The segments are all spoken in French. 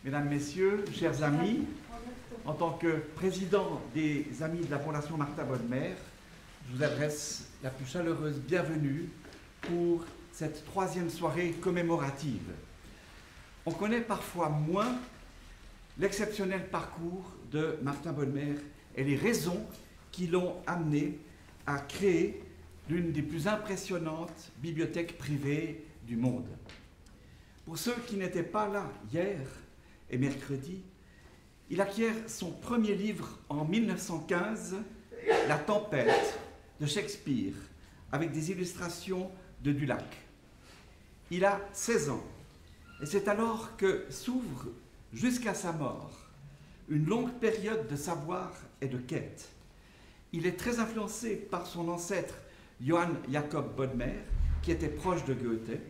Mesdames, Messieurs, chers amis, en tant que président des Amis de la Fondation Martha Bonnemer, je vous adresse la plus chaleureuse bienvenue pour cette troisième soirée commémorative. On connaît parfois moins l'exceptionnel parcours de Martha Bonnemer et les raisons qui l'ont amené à créer l'une des plus impressionnantes bibliothèques privées du monde. Pour ceux qui n'étaient pas là hier et mercredi, il acquiert son premier livre en 1915, La Tempête de Shakespeare, avec des illustrations de Dulac. Il a 16 ans, et c'est alors que s'ouvre, jusqu'à sa mort, une longue période de savoir et de quête. Il est très influencé par son ancêtre Johann Jakob Bodmer, qui était proche de Goethe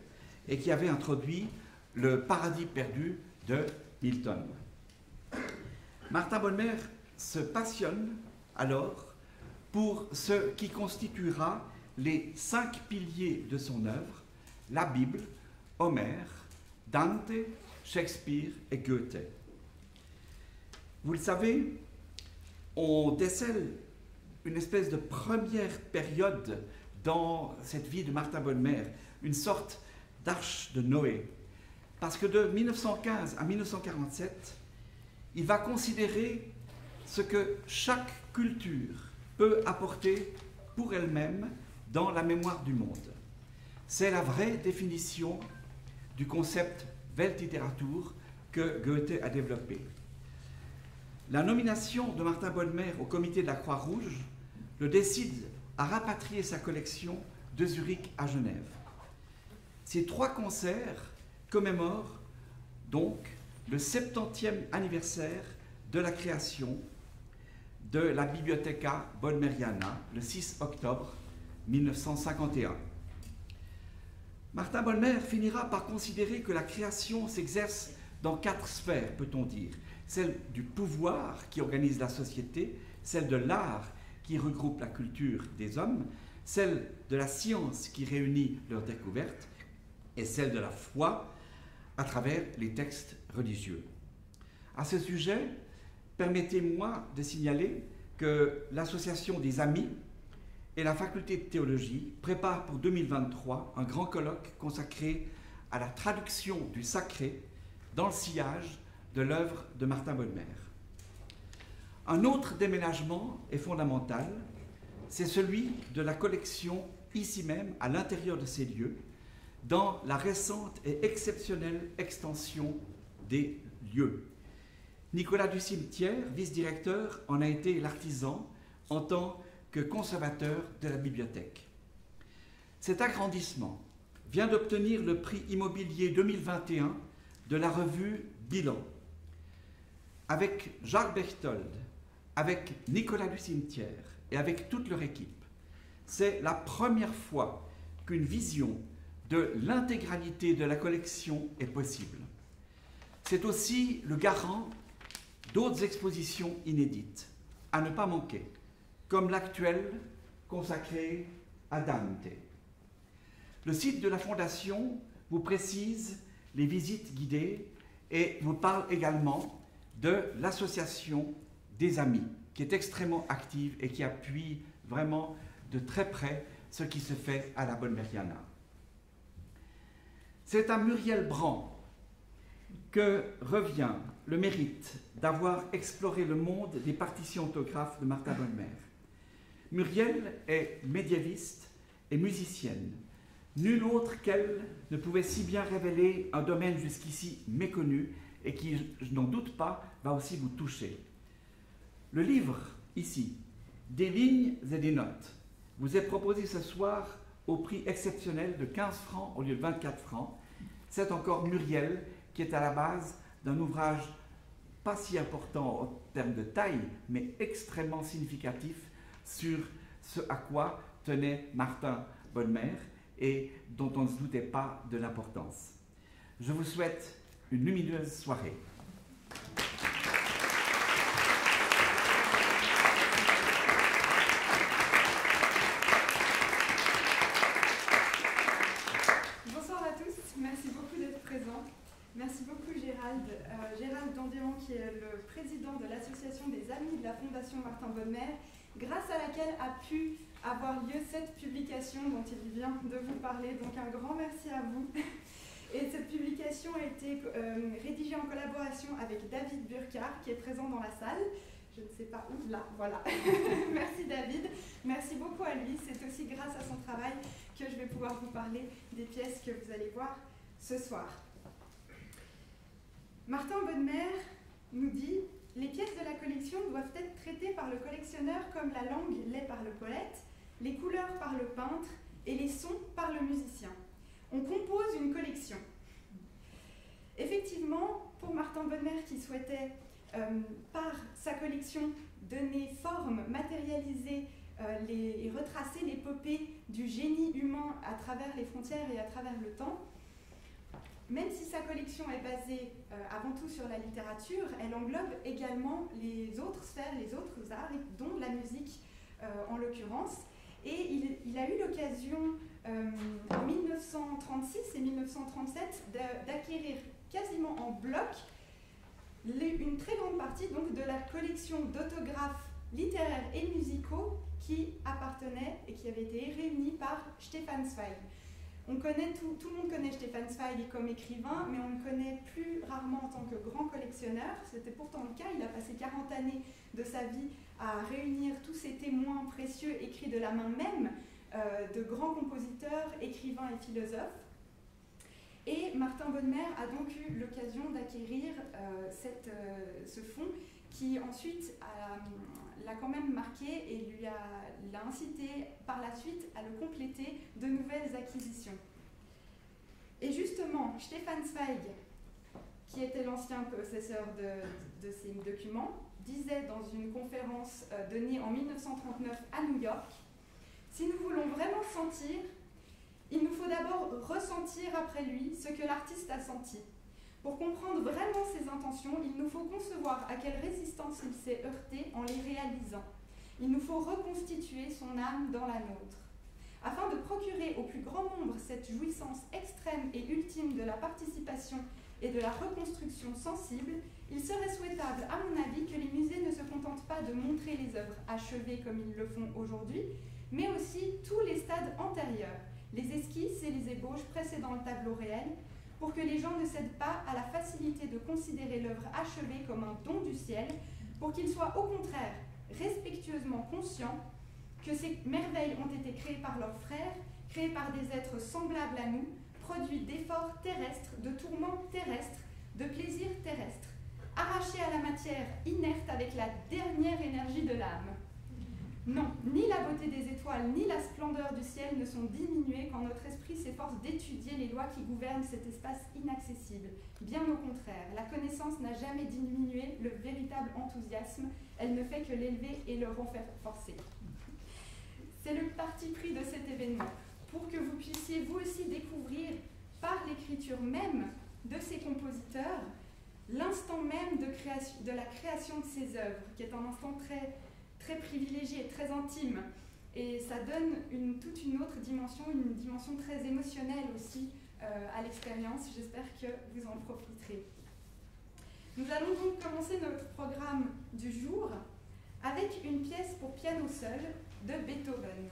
et qui avait introduit le paradis perdu de Milton. Martha Bonnemer se passionne alors pour ce qui constituera les 5 piliers de son œuvre, la Bible, Homère, Dante, Shakespeare et Goethe. Vous le savez, on décèle une espèce de première période dans cette vie de Martha Bonnemer, une sorte d'arche de Noé. Parce que de 1915 à 1947, il va considérer ce que chaque culture peut apporter pour elle-même dans la mémoire du monde. C'est la vraie définition du concept Weltliteratur que Goethe a développé. La nomination de Martha Bonnemer au comité de la Croix-Rouge le décide à rapatrier sa collection de Zurich à Genève. Ces 3 concerts commémorent donc le 70e anniversaire de la création de la Bibliotheca Bodmeriana le 6 octobre 1951. Martha Bonnemer finira par considérer que la création s'exerce dans 4 sphères, peut-on dire. Celle du pouvoir qui organise la société, celle de l'art qui regroupe la culture des hommes, celle de la science qui réunit leurs découvertes et celle de la foi à travers les textes religieux. À ce sujet, permettez-moi de signaler que l'Association des Amis et la Faculté de Théologie préparent pour 2023 un grand colloque consacré à la traduction du sacré dans le sillage de l'œuvre de Martha Bonnemer. Un autre déménagement est fondamental, c'est celui de la collection ici même, à l'intérieur de ces lieux, dans la récente et exceptionnelle extension des lieux. Nicolas Ducimetière, vice-directeur, en a été l'artisan en tant que conservateur de la bibliothèque. Cet agrandissement vient d'obtenir le prix immobilier 2021 de la revue Bilan. Avec Jacques Berthold, avec Nicolas Ducimetière et avec toute leur équipe, c'est la première fois qu'une vision de l'intégralité de la collection est possible. C'est aussi le garant d'autres expositions inédites, à ne pas manquer, comme l'actuelle consacrée à Dante. Le site de la Fondation vous précise les visites guidées et vous parle également de l'association des Amis, qui est extrêmement active et qui appuie vraiment de très près ce qui se fait à la Bodmeriana. C'est à Muriel Brand que revient le mérite d'avoir exploré le monde des partitions autographes de Martha Bonnemer. Muriel est médiéviste et musicienne. Nulle autre qu'elle ne pouvait si bien révéler un domaine jusqu'ici méconnu et qui, je n'en doute pas, va aussi vous toucher. Le livre, ici, des lignes et des notes, vous est proposé ce soir au prix exceptionnel de 15 francs au lieu de 24 francs. C'est encore Muriel qui est à la base d'un ouvrage pas si important en termes de taille, mais extrêmement significatif sur ce à quoi tenait Martha Bonnemer et dont on ne se doutait pas de l'importance. Je vous souhaite une lumineuse soirée. Bonsoir à tous, merci beaucoup d'être présents. Merci beaucoup Gérald. Gérald Dandéan, qui est le président de l'association des Amis de la Fondation Martin Bonnemer, grâce à laquelle a pu avoir lieu cette publication dont il vient de vous parler. Donc un grand merci à vous. Et cette publication a été rédigée en collaboration avec David Burkhardt, qui est présent dans la salle. Je ne sais pas où, là, voilà. Merci David, merci beaucoup à lui. C'est aussi grâce à son travail que je vais pouvoir vous parler des pièces que vous allez voir ce soir. Martin Bonnemer nous dit « Les pièces de la collection doivent être traitées par le collectionneur comme la langue l'est par le poète, les couleurs par le peintre et les sons par le musicien. On compose une collection. » Effectivement, pour Martin Bonnemer qui souhaitait, par sa collection, donner forme, matérialiser et retracer l'épopée du génie humain à travers les frontières et à travers le temps, même si sa collection est basée avant tout sur la littérature, elle englobe également les autres sphères, les autres arts, dont la musique en l'occurrence. Et il a eu l'occasion en 1936 et 1937 d'acquérir quasiment en bloc une très grande partie donc, de la collection d'autographes littéraires et musicaux qui appartenait et qui avait été réunie par Stefan Zweig. On connaît tout le monde connaît Stefan Zweig comme écrivain, mais on le connaît plus rarement en tant que grand collectionneur. C'était pourtant le cas, il a passé 40 années de sa vie à réunir tous ces témoins précieux écrits de la main même de grands compositeurs, écrivains et philosophes. Et Martin Bonnemer a donc eu l'occasion d'acquérir ce fonds qui ensuite l'a quand même marqué et l'a incité par la suite à le compléter de nouvelles acquisitions. Et justement, Stefan Zweig, qui était l'ancien possesseur de ces documents, disait dans une conférence donnée en 1939 à New York, « Si nous voulons vraiment sentir, il nous faut d'abord ressentir après lui ce que l'artiste a senti. Pour comprendre vraiment ses intentions, il nous faut concevoir à quelle résistance il s'est heurté en les réalisant. Il nous faut reconstituer son âme dans la nôtre. Afin de procurer au plus grand nombre cette jouissance extrême et ultime de la participation et de la reconstruction sensible, il serait souhaitable, à mon avis, que les musées ne se contentent pas de montrer les œuvres achevées comme ils le font aujourd'hui, mais aussi tous les stades antérieurs, les esquisses et les ébauches précédant le tableau réel, pour que les gens ne cèdent pas à la facilité de considérer l'œuvre achevée comme un don du ciel, pour qu'ils soient au contraire respectueusement conscients que ces merveilles ont été créées par leurs frères, créées par des êtres semblables à nous, produits d'efforts terrestres, de tourments terrestres, de plaisirs terrestres, arrachés à la matière inerte avec la dernière énergie de l'âme. Non, ni la beauté des étoiles, ni la splendeur du ciel ne sont diminuées quand notre esprit s'efforce d'étudier les lois qui gouvernent cet espace inaccessible. Bien au contraire, la connaissance n'a jamais diminué le véritable enthousiasme, elle ne fait que l'élever et le renforcer. C'est le parti pris de cet événement, pour que vous puissiez vous aussi découvrir par l'écriture même de ces compositeurs l'instant même de la création de ces œuvres, qui est un instant très privilégié, très intime. Et ça donne toute une autre dimension, une dimension très émotionnelle aussi à l'expérience. J'espère que vous en profiterez. Nous allons donc commencer notre programme du jour avec une pièce pour piano seul de Beethoven.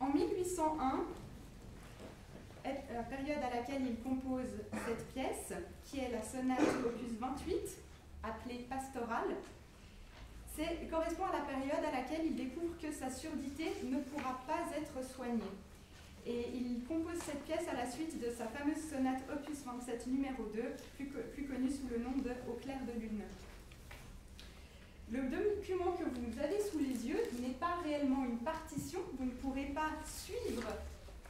En 1801, la période à laquelle il compose cette pièce, qui est la sonate opus 28, appelée pastorale, correspond à la période à laquelle il découvre que sa surdité ne pourra pas être soignée. Et il compose cette pièce à la suite de sa fameuse sonate opus 27 numéro 2, plus connue sous le nom de Au clair de lune. Le document que vous avez sous les yeux n'est pas réellement une partition, vous ne pourrez pas suivre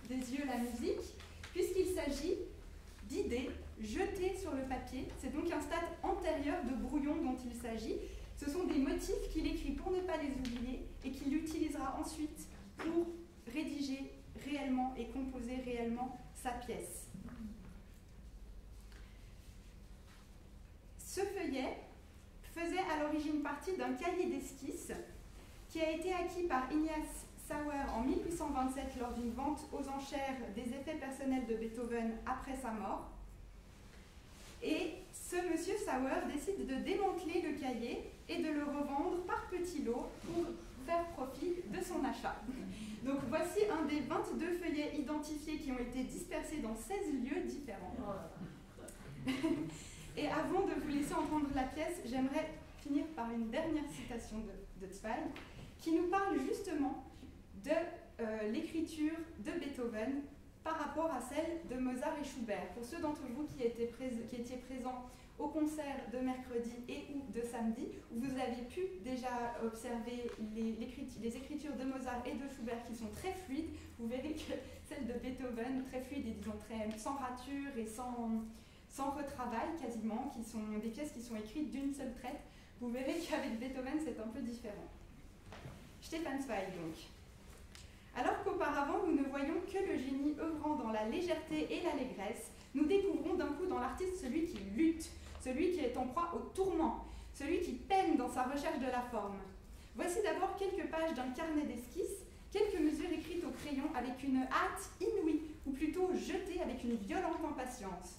des yeux la musique, puisqu'il s'agit d'idées jetées sur le papier. C'est donc un stade antérieur de brouillon dont il s'agit. Ce sont des motifs qu'il écrit pour ne pas les oublier et qu'il utilisera ensuite pour rédiger réellement et composer réellement sa pièce. Ce feuillet faisait à l'origine partie d'un cahier d'esquisses qui a été acquis par Ignaz Sauer en 1827 lors d'une vente aux enchères des effets personnels de Beethoven après sa mort. Et ce monsieur Sauer décide de démanteler le cahier et de le revendre par petits lots pour faire profit de son achat. Donc voici un des 22 feuillets identifiés qui ont été dispersés dans 16 lieux différents. Et avant de vous laisser entendre la pièce, j'aimerais finir par une dernière citation de Zweig qui nous parle justement de l'écriture de Beethoven par rapport à celle de Mozart et Schubert. Pour ceux d'entre vous qui étiez présents au concert de mercredi et ou de samedi, où vous avez pu déjà observer les écritures de Mozart et de Schubert qui sont très fluides, vous verrez que celle de Beethoven, très fluide et disons sans rature et sans retravail quasiment, qui sont des pièces qui sont écrites d'une seule traite, vous verrez qu'avec Beethoven c'est un peu différent. Stefan Zweig donc. Alors qu'auparavant nous ne voyions que le génie œuvrant dans la légèreté et l'allégresse, nous découvrons d'un coup dans l'artiste celui qui lutte, celui qui est en proie au tourment, celui qui peine dans sa recherche de la forme. Voici d'abord quelques pages d'un carnet d'esquisses, quelques mesures écrites au crayon avec une hâte inouïe, ou plutôt jetées avec une violente impatience.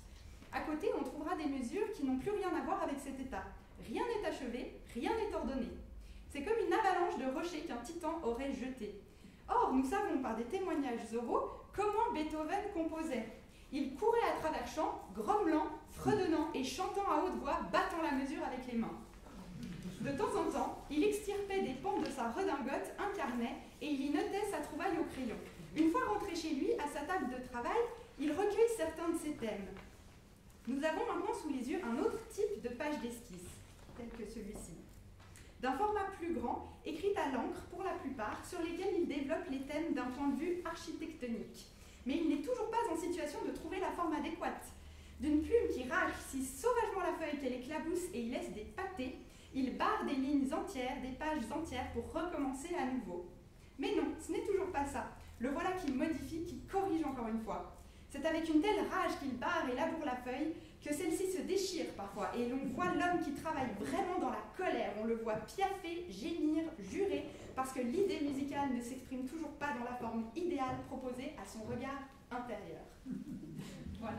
À côté, on trouvera des mesures qui n'ont plus rien à voir avec cet état. Rien n'est achevé, rien n'est ordonné. C'est comme une avalanche de rochers qu'un titan aurait jeté. Or, nous savons par des témoignages oraux comment Beethoven composait. Il courait à travers champs, grommelant, fredonnant et chantant à haute voix, battant la mesure avec les mains. De temps en temps, il extirpait des pans de sa redingote un carnet et il y notait sa trouvaille au crayon. Une fois rentré chez lui, à sa table de travail, il recueille certains de ses thèmes. Nous avons maintenant sous les yeux un autre type de page d'esquisse, tel que celui-ci. D'un format plus grand, écrit à l'encre pour la plupart, sur lesquels il développe les thèmes d'un point de vue architectonique. Mais il n'est toujours pas en situation de trouver la forme adéquate. D'une plume qui rache si sauvagement la feuille qu'elle éclabousse et y laisse des pâtés, il barre des lignes entières, des pages entières pour recommencer à nouveau. Mais non, ce n'est toujours pas ça. Le voilà qui modifie, qui corrige encore une fois. C'est avec une telle rage qu'il barre et laboure la feuille que celle-ci se déchire parfois et l'on voit l'homme qui travaille vraiment dans la colère. On le voit piaffer, gémir, jurer parce que l'idée musicale ne s'exprime toujours pas dans la forme idéale proposée à son regard intérieur. Voilà.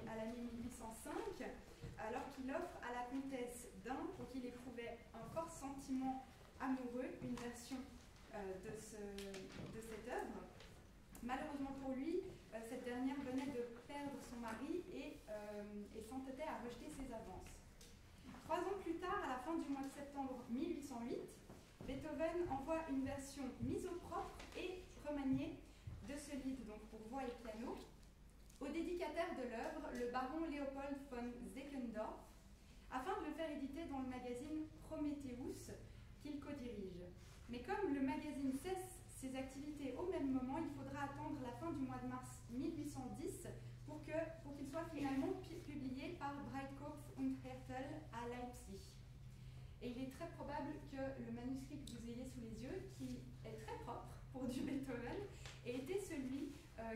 à l'année 1805, alors qu'il offre à la comtesse d'Ain, pour qu'il éprouvait un fort sentiment amoureux, une version de cette œuvre. Malheureusement pour lui, cette dernière venait de perdre son mari et s'entêtait à rejeter ses avances. 3 ans plus tard, à la fin du mois de septembre 1808, Beethoven envoie une version mise au propre et remaniée de ce lied, donc pour voix et piano, au dédicataire de l'œuvre, le baron Leopold von Seckendorf, afin de le faire éditer dans le magazine Prometheus qu'il co-dirige. Mais comme le magazine cesse ses activités au même moment, il faudra attendre la fin du mois de mars 1810 pour qu'il soit finalement publié par Breitkopf und Härtel à Leipzig. Et il est très probable que le manuscrit que vous ayez sous les yeux, qui est très propre pour du Beethoven, ait été celui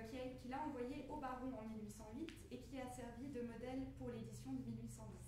qu'il a envoyé au baron en 1808 et qui a servi de modèle pour l'édition de 1810.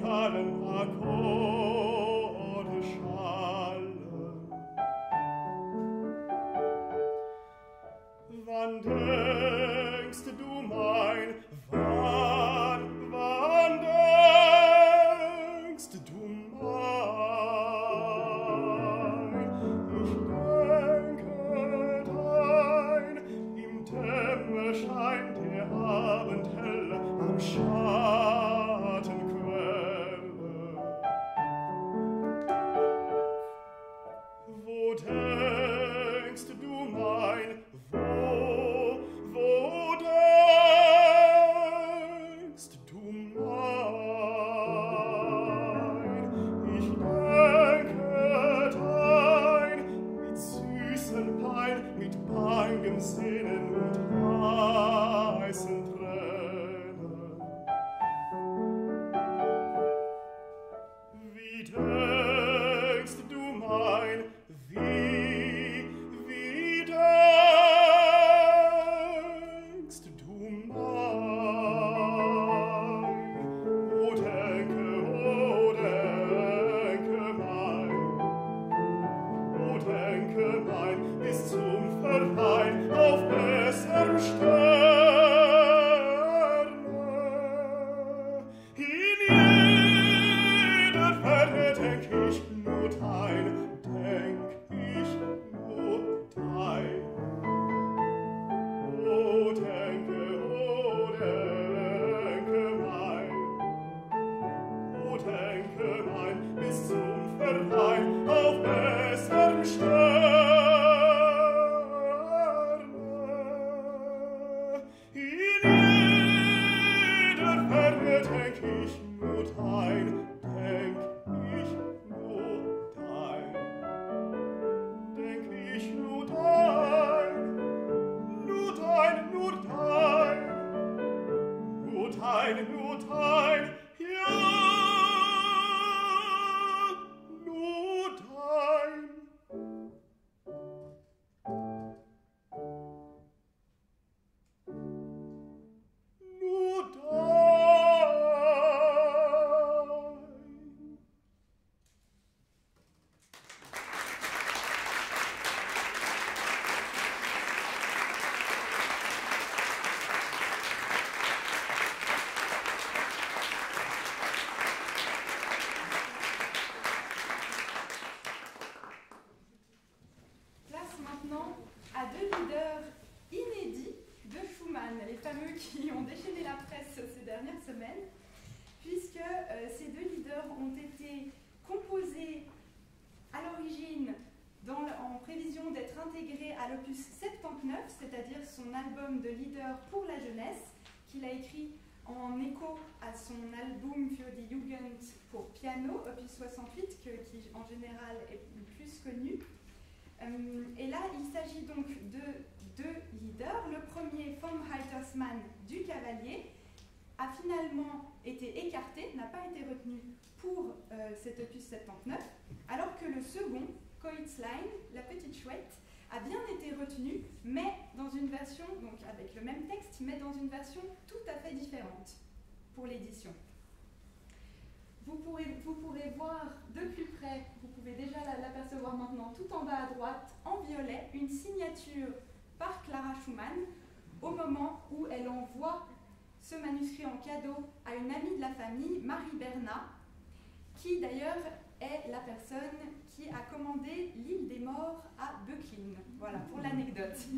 musicalen Akkorde schallen. Wann denkst du mein, wann denkst du mein? Ich denke dein, im Dämmerschein der Abendhelle am Schattenquelle. Wo denkst du mein, wo denkst du mein? Ich denke dein, mit süßen Pein, mit bangem Sehnen und heißen Tränen. Wie denkst du mein, wie denkst du mein? O denke mein, bis zum Verwein auf besserem Sterne. In jeder Ferne denk ich nur dein, O denke mein, bis zum Verwein auf besserem Sterne. In jeder Ferne denk ich nur dein, denk ich nur dein, nur dein, nur dein, nur dein, nur dein, ja, nur dein. Nur dein. Place maintenant à deux leaders inédits de Schumann, les fameux qui ont déchaîné la presse ces dernières semaines, puisque ces deux leaders ont été composés à l'origine en prévision d'être intégrés à l'opus 79, c'est-à-dire son album de leader pour la jeunesse, qu'il a écrit en écho à son album für die Jugend pour piano, opus 68, qui en général est le plus connu. Et là, il s'agit donc de deux leaders. Le premier, von Heitersmann du Cavalier, a finalement été écarté, n'a pas été retenu pour cet opus 79, alors que le second, Koitzlein, la petite chouette, a bien été retenu, mais dans une version, donc avec le même texte, mais dans une version tout à fait différente pour l'édition. Vous pourrez voir de plus près, vous pouvez déjà l'apercevoir maintenant, tout en bas à droite, en violet, une signature par Clara Schumann au moment où elle envoie ce manuscrit en cadeau à une amie de la famille, Marie Bernat, qui d'ailleurs est la personne qui a commandé l'île des morts à Böcklin. Voilà, pour l'anecdote.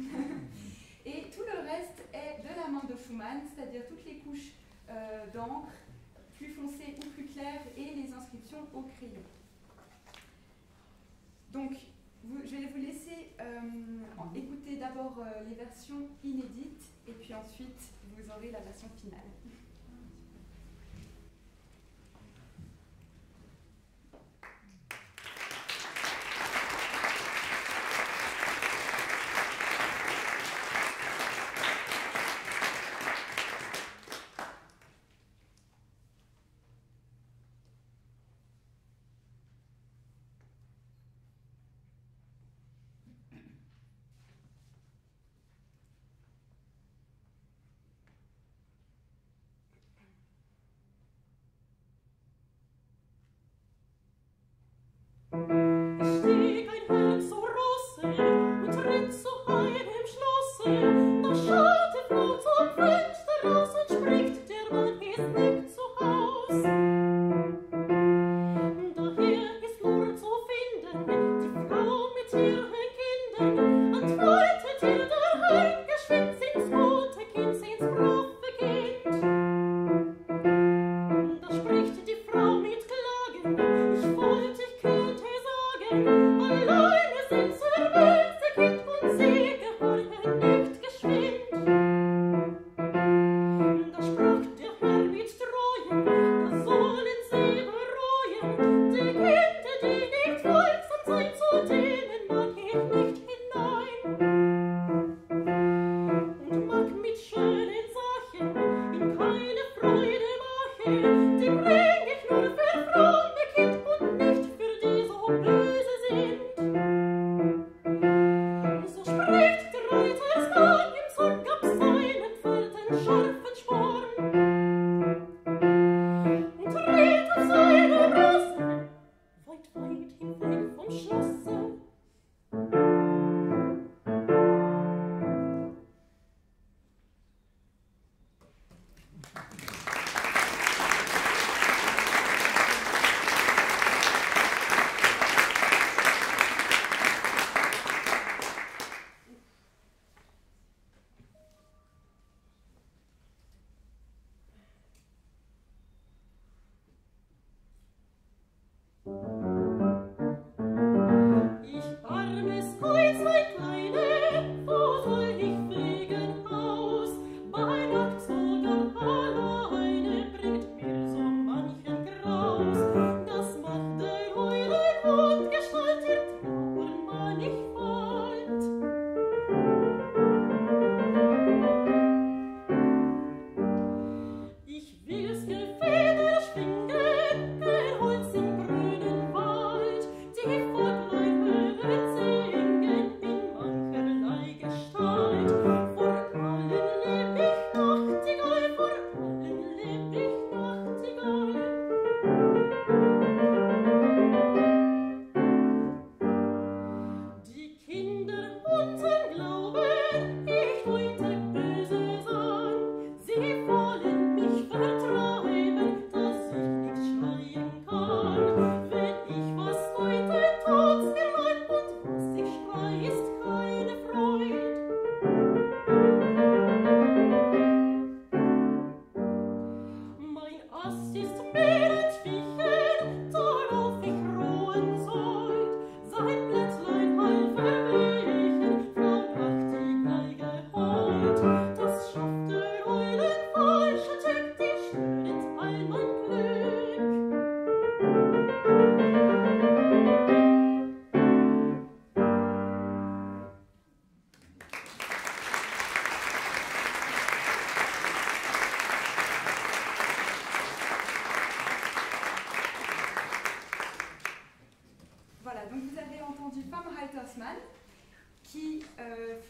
Et tout le reste est de la main de Schumann, c'est-à-dire toutes les couches d'encre, plus foncées ou plus claires, et les inscriptions au crayon. Donc, je vais vous laisser écouter d'abord les versions inédites, et puis ensuite, vous aurez la version finale.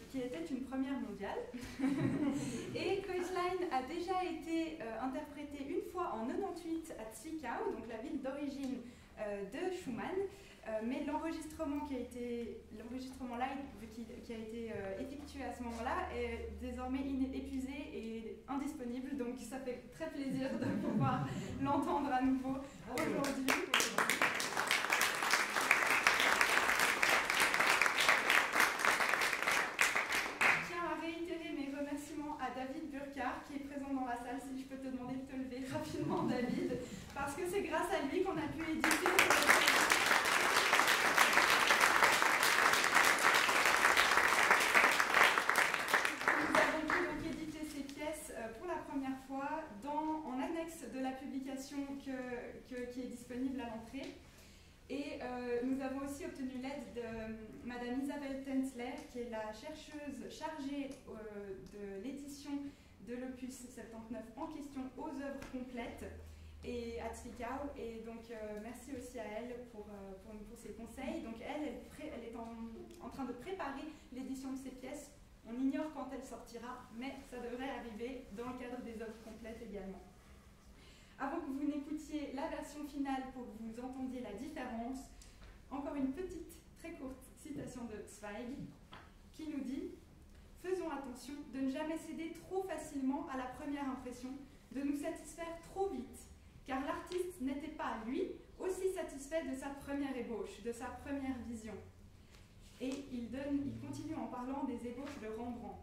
qui était une première mondiale. Et Kreuzlein a déjà été interprété une fois en 98 à Zwickau, donc la ville d'origine de Schumann, mais l'enregistrement qui a été effectué à ce moment-là est désormais épuisé et indisponible, donc ça fait très plaisir de pouvoir l'entendre à nouveau aujourd'hui. À David Burkhardt qui est présent dans la salle, si je peux te demander de te lever rapidement, David, parce que c'est grâce à lui qu'on a pu éditer. Nous avons pu donc éditer ces pièces pour la première fois en annexe de la publication qui est disponible à l'entrée. Et nous avons aussi obtenu l'aide de Madame Isabelle Tenzler, qui est la chercheuse chargée de l'édition de l'opus 79 en question aux œuvres complètes et à Zwickau. Et donc merci aussi à elle pour ses conseils. Donc elle est en train de préparer l'édition de ces pièces. On ignore quand elle sortira, mais ça devrait arriver dans le cadre des œuvres complètes également. Avant que vous n'écoutiez la version finale pour que vous entendiez la différence, encore une petite, très courte citation de Zweig qui nous dit « Faisons attention de ne jamais céder trop facilement à la première impression, de nous satisfaire trop vite, car extrait de sa première ébauche, de sa première vision. Et il continue en parlant des ébauches de Rembrandt.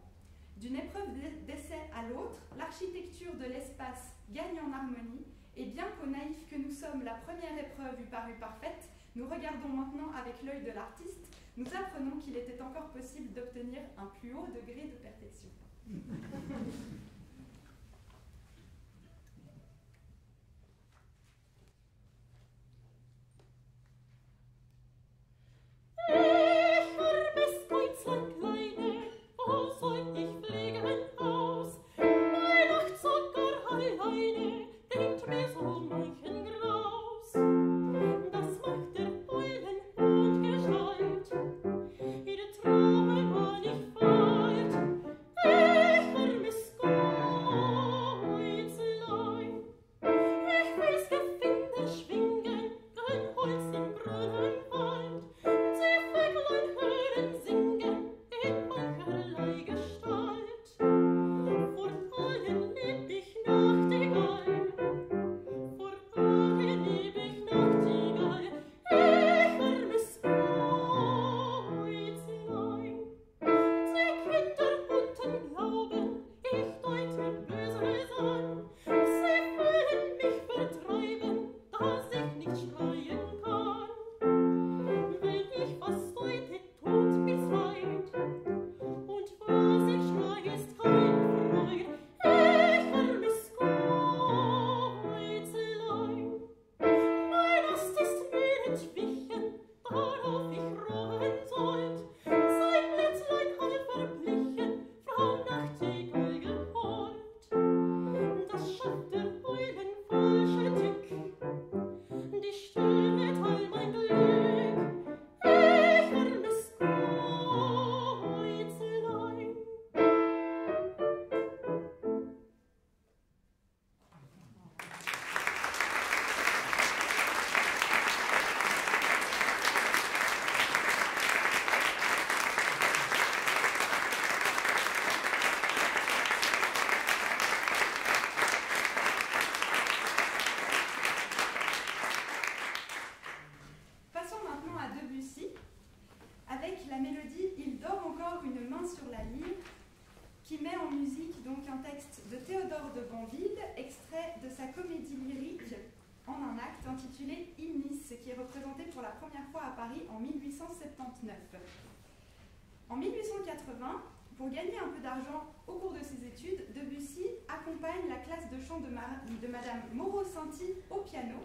D'une épreuve d'essai à l'autre, l'architecture de l'espace gagne en harmonie, et bien qu'aux naïfs que nous sommes, la première épreuve eût paru parfaite, nous regardons maintenant avec l'œil de l'artiste, nous apprenons qu'il était encore possible d'obtenir un plus haut degré de perfection. En 1879. En 1880, pour gagner un peu d'argent au cours de ses études, Debussy accompagne la classe de chant de Madame Moreau-Santi au piano.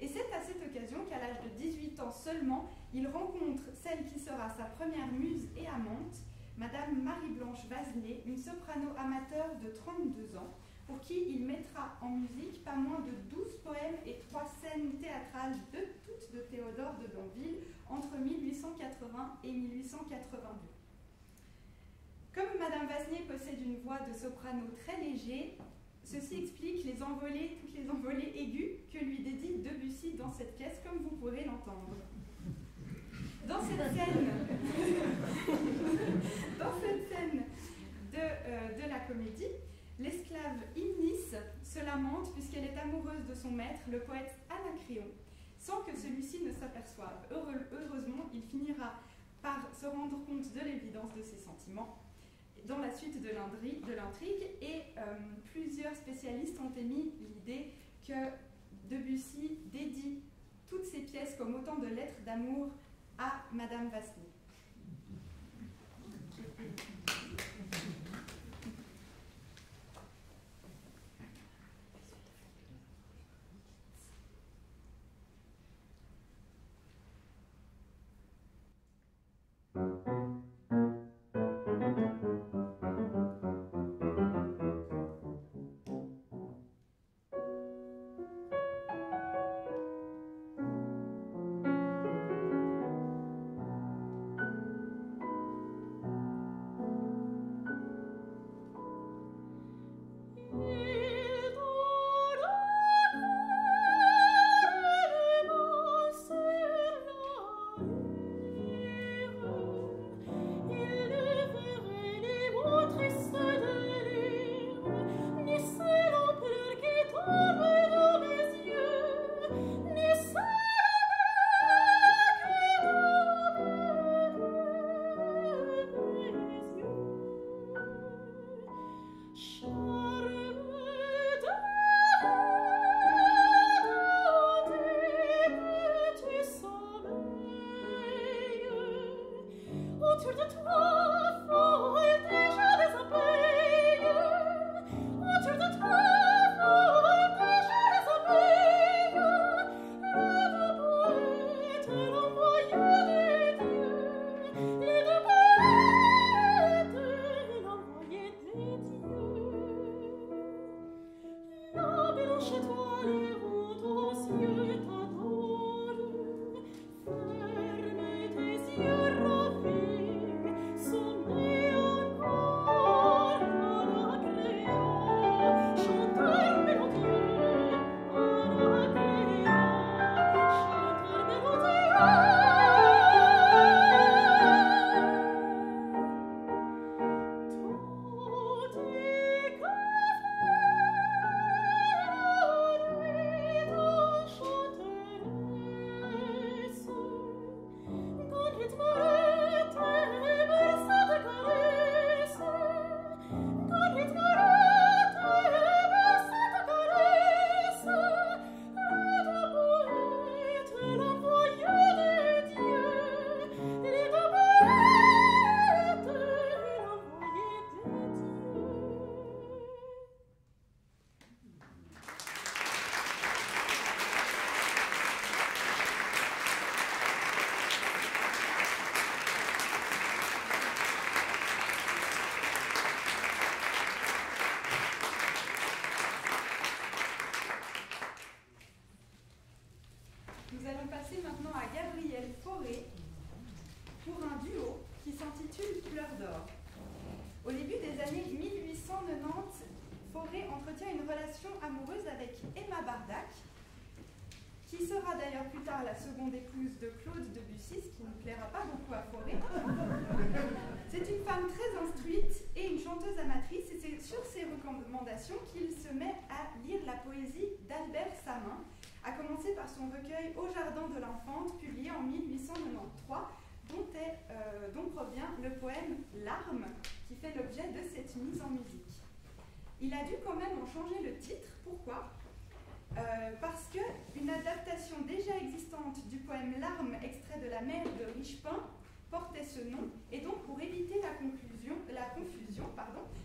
Et c'est à cette occasion qu'à l'âge de 18 ans seulement, il rencontre celle qui sera sa première muse et amante, Madame Marie-Blanche Vasnier, une soprano amateur de 32 ans, pour qui il mettra en musique pas moins de 12 poèmes et 3 scènes théâtrales toutes de Théodore de Banville entre 1880 et 1882. Comme Madame Vasnier possède une voix de soprano très léger, ceci explique toutes les envolées aiguës que lui dédie Debussy dans cette pièce, comme vous pourrez l'entendre. Dans cette scène de la comédie, l'esclave Imnis se lamente puisqu'elle est amoureuse de son maître, le poète Anacréon, sans que celui-ci ne s'aperçoive. Heureusement, il finira par se rendre compte de l'évidence de ses sentiments dans la suite de l'intrigue, et plusieurs spécialistes ont émis l'idée que Debussy dédie toutes ses pièces comme autant de lettres d'amour à Madame Vasnier. nous allons passer maintenant à Gabriel Fauré pour un duo qui s'intitule Fleur d'or. Au début des années 1890, Fauré entretient une relation amoureuse avec Emma Bardac, qui sera d'ailleurs plus tard la seconde épouse de Claude Debussy, ce qui ne plaira pas beaucoup à Fauré. C'est une femme très instruite et une chanteuse amatrice, et c'est sur ses recommandations qu'il se met à lire la poésie d'Albert Samin, à commencer par son recueil Au jardin de l'enfante, publié en 1893, dont provient le poème Larmes, qui fait l'objet de cette mise en musique. Il a dû quand même en changer le titre. Pourquoi ? Parce qu'une adaptation déjà existante du poème Larmes, extrait de La Mère de Richepin, portait ce nom, et donc pour éviter la confusion,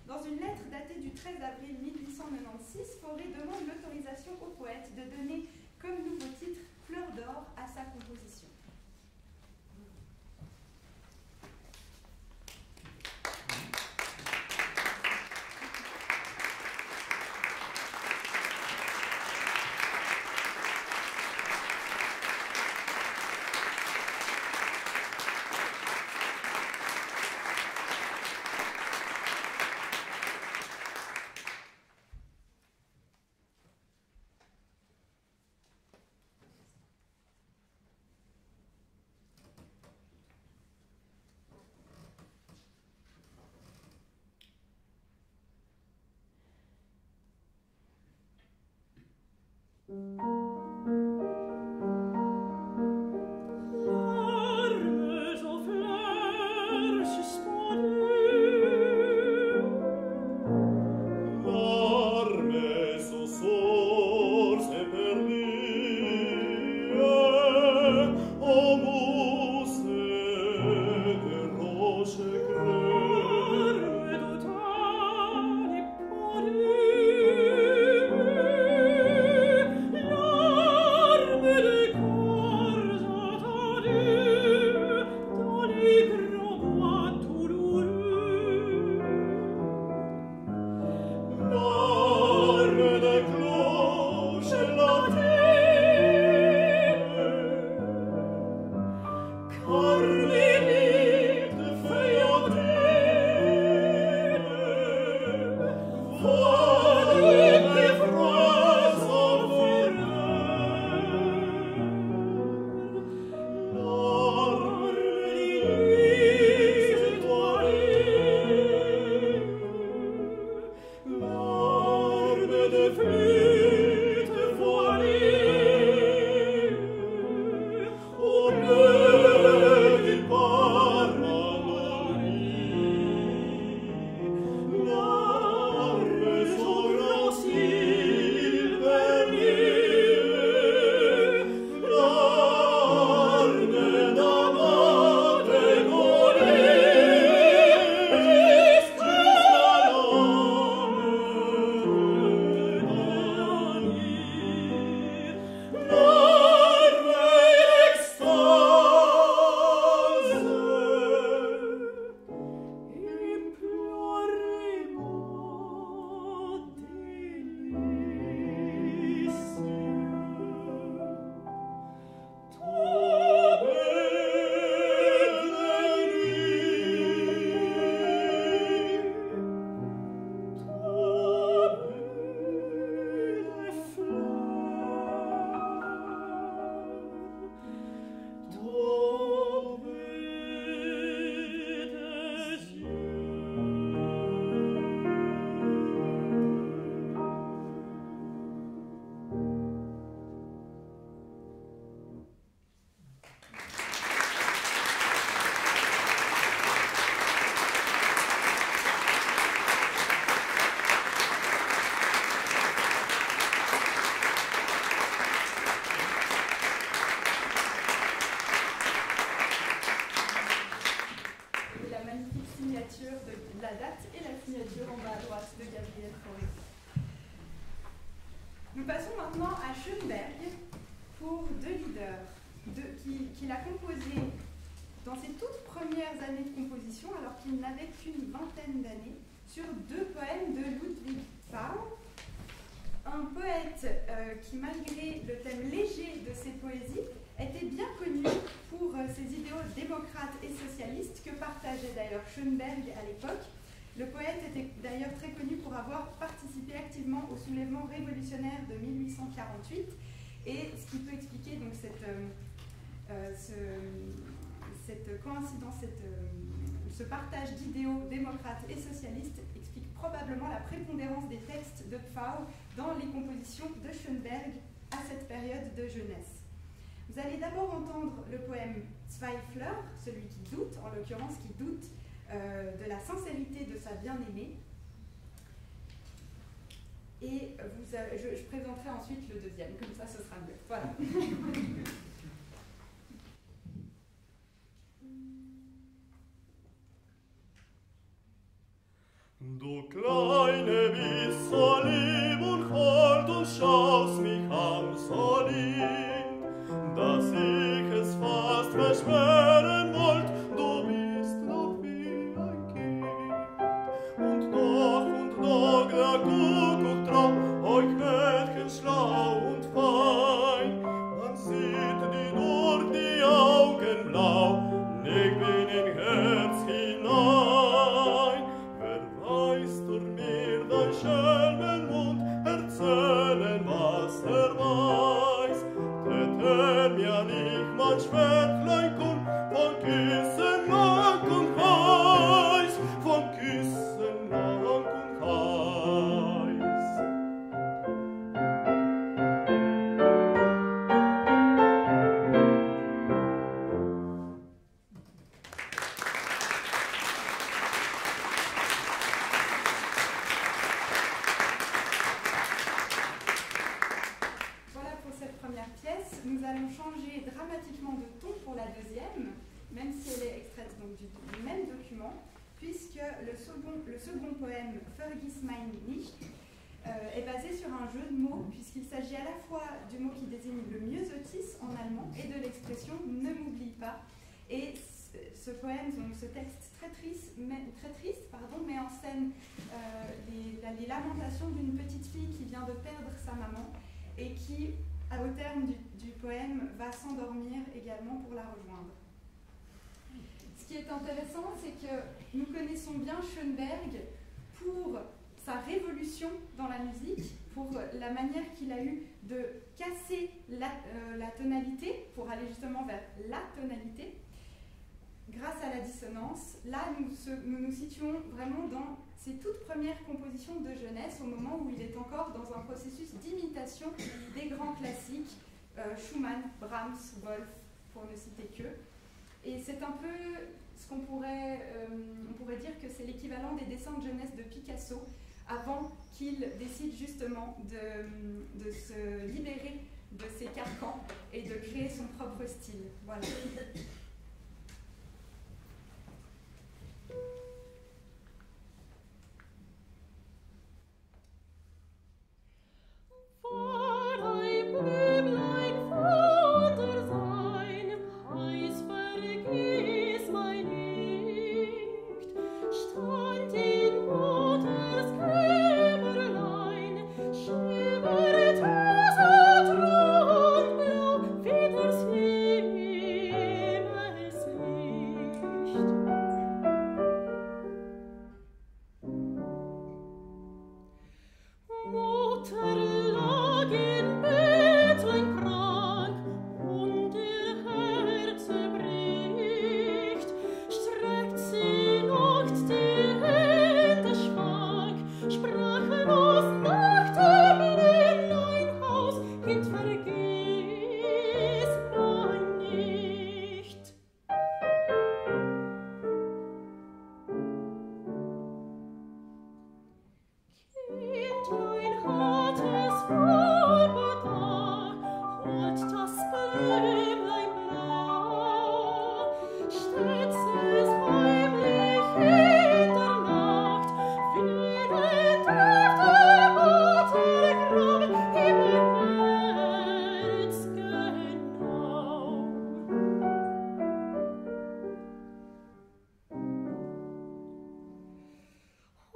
dans une lettre datée du 13 avril 1896, Fauré demande l'autorisation au poète de donner comme nouveau titre Fleur d'or à sa composition. Nous passons maintenant à Schoenberg pour deux leaders qu'il a composés dans ses toutes premières années de composition, alors qu'il n'avait qu'une vingtaine d'années, sur deux poèmes de Ludwig Fahr. un poète qui, malgré le thème léger de ses poésies, était bien connu pour ses idéaux démocrates et socialistes que partageait d'ailleurs Schönberg à l'époque. Le poète était d'ailleurs très connu pour avoir participé activement au soulèvement révolutionnaire de 1848, et ce qui peut expliquer donc cette coïncidence, ce partage d'idéaux démocrates et socialistes explique probablement la prépondérance des textes de Pfau dans les compositions de Schönberg à cette période de jeunesse. Vous allez d'abord entendre le poème Zweifler, celui qui doute, en l'occurrence qui doute de la sincérité de sa bien-aimée. Et je présenterai ensuite le deuxième, comme ça ce sera mieux. Voilà. Du kleine bist so lieb und hold und schaust mich an so lieb, dass ich es fast verschwören wollt, du bist noch wie ein Kind. Und doch der Kuckuck trau, euch Mädchen schlau und fein, man sieht die durch die Augen blau, leg mir in Herz hinein. Weißt du mir dein Schelmenmund erzählen, was weiß? Tät mir nicht mein Schwertlein kun, von Küssen lang und heiß, von Küssen lang und heiß. Nous allons changer dramatiquement de ton pour la deuxième, même si elle est extraite donc du même document, puisque le second poème Vergiss mein nicht est basé sur un jeu de mots, puisqu'il s'agit à la fois du mot qui désigne le myosotis en allemand et de l'expression ne m'oublie pas. Et ce poème, donc ce texte très triste, met en scène les lamentations d'une petite fille qui vient de perdre sa maman et qui, au terme du poème, va s'endormir également pour la rejoindre. Ce qui est intéressant, c'est que nous connaissons bien Schönberg pour sa révolution dans la musique, pour la manière qu'il a eu de casser la tonalité, pour aller justement vers la tonalité, grâce à la dissonance. Là, nous nous situons vraiment dans ses toutes premières compositions de jeunesse, au moment où il est encore dans un processus d'imitation des grands classiques, Schumann, Brahms, Wolf, pour ne citer que. Et c'est un peu ce qu'on pourrait dire que c'est l'équivalent des dessins de jeunesse de Picasso, avant qu'il décide justement de se libérer de ses carcans et de créer son propre style. Voilà.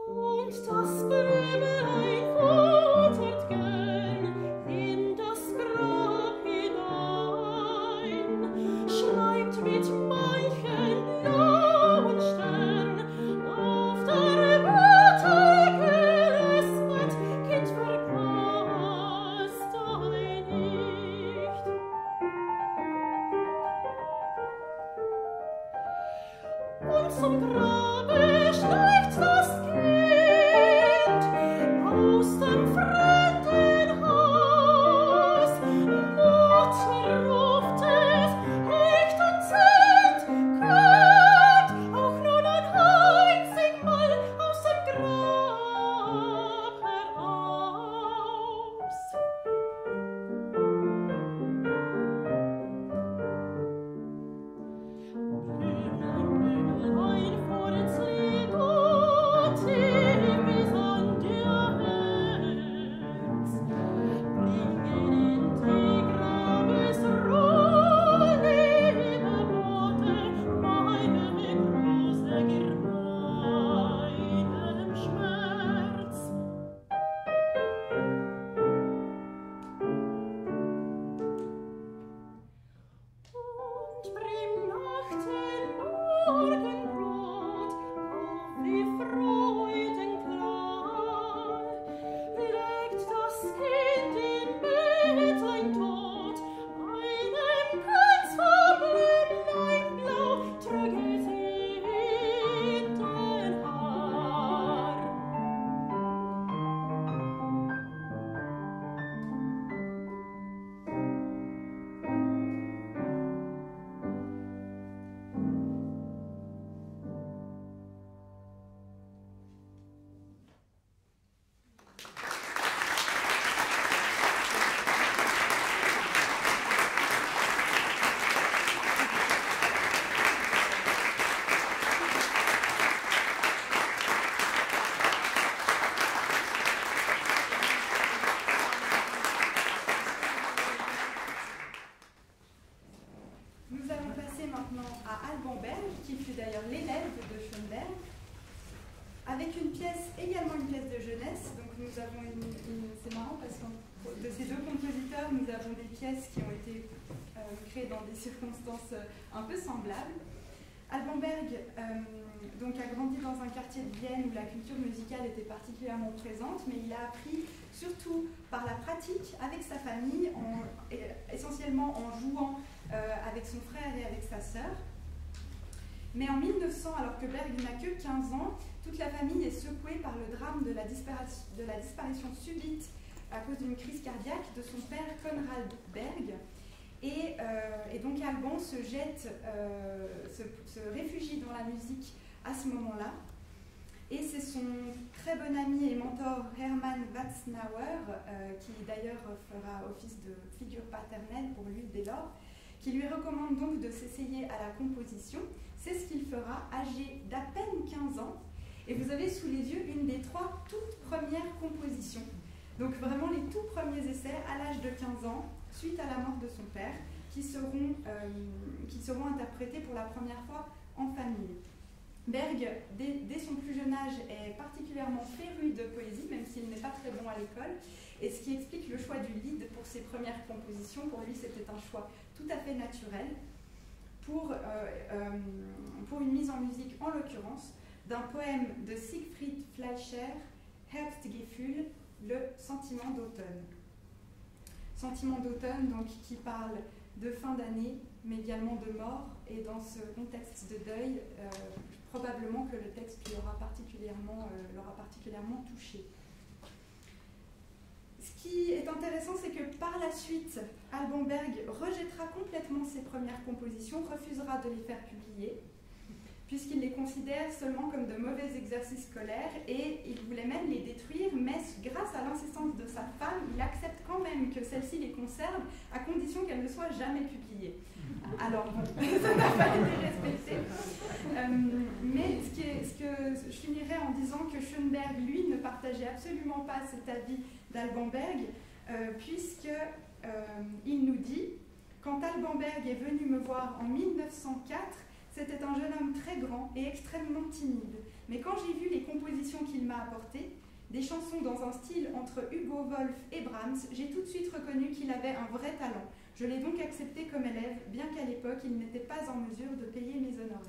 Und das Bäumlein futtert gern C'est marrant parce que de ces deux compositeurs, nous avons des pièces qui ont été créées dans des circonstances un peu semblables. Alban Berg donc a grandi dans un quartier de Vienne où la culture musicale était particulièrement présente, mais il a appris surtout par la pratique avec sa famille, essentiellement en jouant avec son frère et avec sa sœur. Mais en 1900, alors que Berg n'a que 15 ans, toute la famille est secouée par le drame de la disparition subite à cause d'une crise cardiaque de son père Conrad Berg. Et donc Alban se réfugie dans la musique à ce moment-là. Et c'est son très bon ami et mentor Hermann Watznauer, qui d'ailleurs fera office de figure paternelle pour lui dès lors, qui lui recommande donc de s'essayer à la composition. C'est ce qu'il fera, âgé d'à peine 15 ans. Et vous avez sous les yeux une des 3 toutes premières compositions. Donc vraiment les tout premiers essais à l'âge de 15 ans, suite à la mort de son père, qui seront interprétés pour la première fois en famille. Berg, dès son plus jeune âge, est particulièrement féru de poésie, même s'il n'est pas très bon à l'école, et ce qui explique le choix du lied pour ses premières compositions. Pour lui, c'était un choix tout à fait naturel pour une mise en musique, en l'occurrence, d'un poème de Siegfried Fleischer, Herbstgefühl, le sentiment d'automne. Sentiment d'automne, donc, qui parle de fin d'année, mais également de mort, et dans ce contexte de deuil, probablement que le texte l'aura particulièrement touché. Ce qui est intéressant, c'est que par la suite, Alban Berg rejettera complètement ses premières compositions, refusera de les faire publier, puisqu'il les considère seulement comme de mauvais exercices scolaires, et il voulait même les détruire, mais grâce à l'insistance de sa femme, il accepte quand même que celle-ci les conserve, à condition qu'elle ne soit jamais publiée. Alors bon, ça n'a pas été respecté. Mais je finirai en disant que Schoenberg, lui, ne partageait absolument pas cet avis d'Alban Berg, puisqu'il nous dit « Quand Alban Berg est venu me voir en 1904, c'était un jeune homme très grand et extrêmement timide. Mais quand j'ai vu les compositions qu'il m'a apportées, des chansons dans un style entre Hugo Wolf et Brahms, j'ai tout de suite reconnu qu'il avait un vrai talent. Je l'ai donc accepté comme élève, bien qu'à l'époque, il n'était pas en mesure de payer mes honoraires. »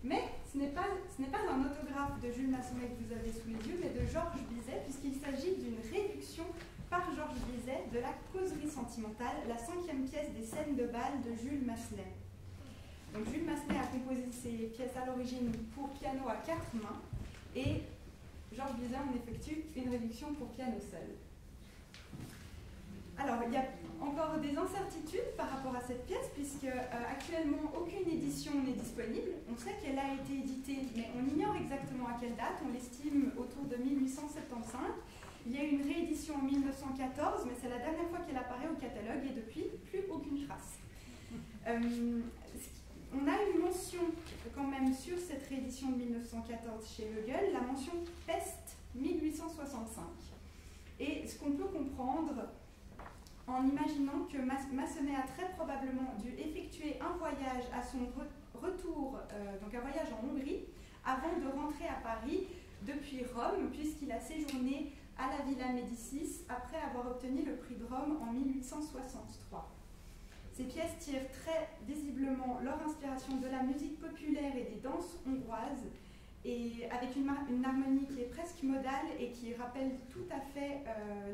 Mais ce n'est pas un autographe de Jules Massenet que vous avez sous les yeux, mais de Georges Bizet, puisqu'il s'agit d'une réduction par Georges Bizet de la Causerie sentimentale, la 5e pièce des scènes de bal de Jules Massenet. Donc Jules Massenet a composé ces pièces à l'origine pour piano à 4 mains, et Georges Bizet en effectue une réduction pour piano seul. Alors, il y a encore des incertitudes par rapport à cette pièce, puisque actuellement aucune édition n'est disponible. On sait qu'elle a été éditée, mais on ignore exactement à quelle date. On l'estime autour de 1875. Il y a eu une réédition en 1914, mais c'est la dernière fois qu'elle apparaît au catalogue, et depuis, plus aucune trace. On a une mention quand même sur cette réédition de 1914 chez Legel, la mention Peste 1865. Et ce qu'on peut comprendre en imaginant que Massenet a très probablement dû effectuer un voyage à son retour, donc un voyage en Hongrie, avant de rentrer à Paris depuis Rome, puisqu'il a séjourné à la Villa Médicis après avoir obtenu le prix de Rome en 1863. Ces pièces tirent très visiblement leur inspiration de la musique populaire et des danses hongroises, et avec une harmonie qui est presque modale et qui rappelle tout à fait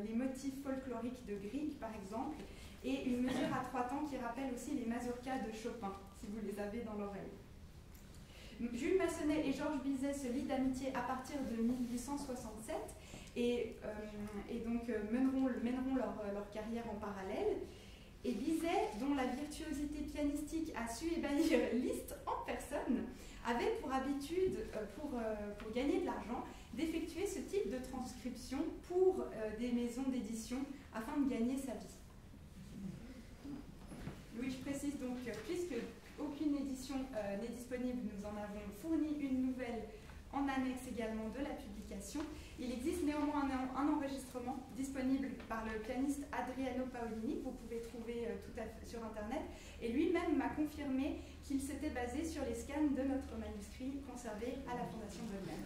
les motifs folkloriques de Grieg, par exemple, et une mesure à 3 temps qui rappelle aussi les mazurkas de Chopin, si vous les avez dans l'oreille. Jules Massenet et Georges Bizet se lient d'amitié à partir de 1867 et donc mèneront leur carrière en parallèle. Et Bizet, dont la virtuosité pianistique a su ébahir Liszt en personne, avait pour habitude, pour gagner de l'argent, d'effectuer ce type de transcription pour des maisons d'édition afin de gagner sa vie. Oui, je précise donc, puisque aucune édition n'est disponible, nous en avons fourni une nouvelle en annexe également de la publication. Il existe néanmoins un enregistrement disponible par le pianiste Adriano Paolini, que vous pouvez trouver tout à fait sur Internet, et lui-même m'a confirmé qu'il s'était basé sur les scans de notre manuscrit conservé à la Fondation Bonner.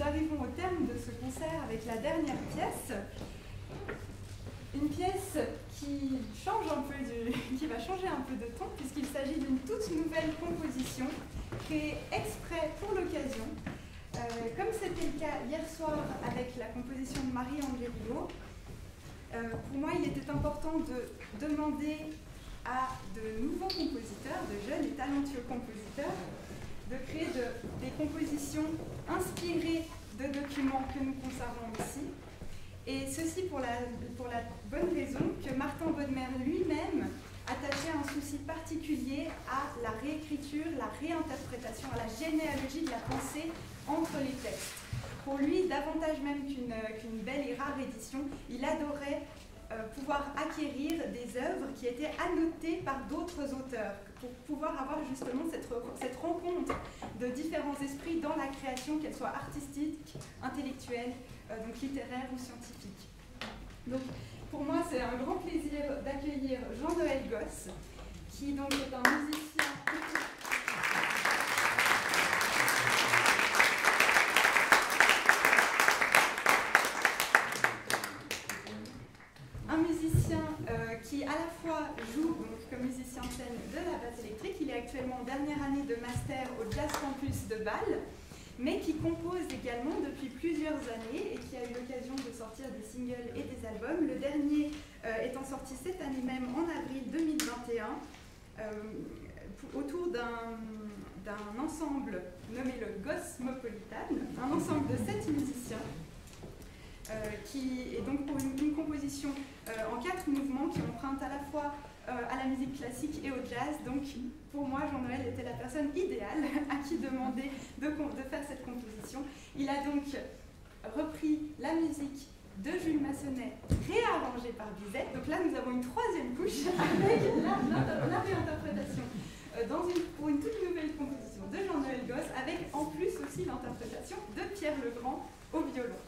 nous arrivons au terme de ce concert avec la dernière pièce. Une pièce qui va changer un peu de ton, puisqu'il s'agit d'une toute nouvelle composition créée exprès pour l'occasion. Comme c'était le cas hier soir avec la composition de Marie Angelillo, pour moi il était important de demander à de nouveaux compositeurs, de jeunes et talentueux compositeurs, de créer des compositions inspirées de documents que nous conservons ici. Et ceci pour la bonne raison que Martin Bodmer lui-même attachait un souci particulier à la réécriture, la réinterprétation, à la généalogie de la pensée entre les textes. Pour lui, davantage même qu'une belle et rare édition, il adorait pouvoir acquérir des œuvres qui étaient annotées par d'autres auteurs, pour pouvoir avoir justement cette rencontre de différents esprits dans la création, qu'elle soit artistique, intellectuelle, donc littéraire ou scientifique. Donc, pour moi, c'est un grand plaisir d'accueillir Jean-Noël Gosse, qui donc est un musicien... qui à la fois joue donc, comme musicien de scène de la basse électrique. Il est actuellement en dernière année de master au Jazz Campus de Bâle, mais qui compose également depuis plusieurs années et qui a eu l'occasion de sortir des singles et des albums. Le dernier étant sorti cette année même, en avril 2021, autour d'un ensemble nommé le Gossmopolitan, un ensemble de 7 musiciens, qui est donc pour une composition en 4 mouvements qui empruntent à la fois à la musique classique et au jazz. Donc pour moi, Jean-Noël était la personne idéale à qui demander de faire cette composition. Il a donc repris la musique de Jules Massenet, réarrangée par Bizet. Donc là, nous avons une 3e couche avec la réinterprétation pour une toute nouvelle composition de Jean-Noël Gosse, avec en plus aussi l'interprétation de Pierre Legrand au violon.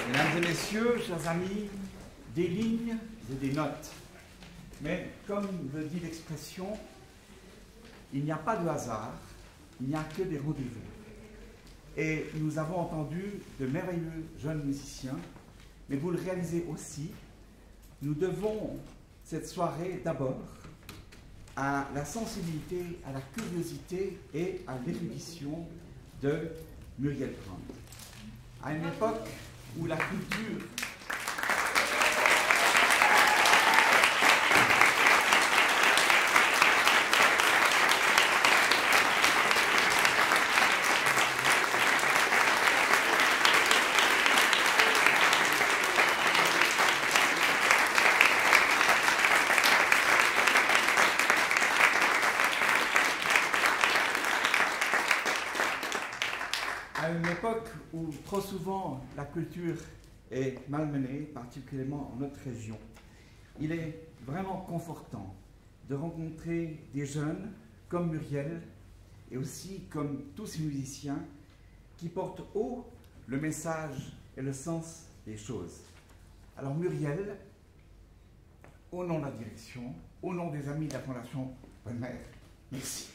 Mesdames et messieurs, chers amis, des lignes et des notes. Mais comme le dit l'expression, il n'y a pas de hasard, il n'y a que des rendez-vous. Et nous avons entendu de merveilleux jeunes musiciens, mais vous le réalisez aussi, nous devons cette soirée d'abord à la sensibilité, à la curiosité et à l'érudition de Muriel Brand. À une époque où la culture où trop souvent la culture est malmenée, particulièrement en notre région, il est vraiment confortant de rencontrer des jeunes comme Muriel et aussi comme tous ces musiciens qui portent haut le message et le sens des choses. Alors Muriel, au nom de la direction, au nom des amis de la Fondation Bonne Mère, merci.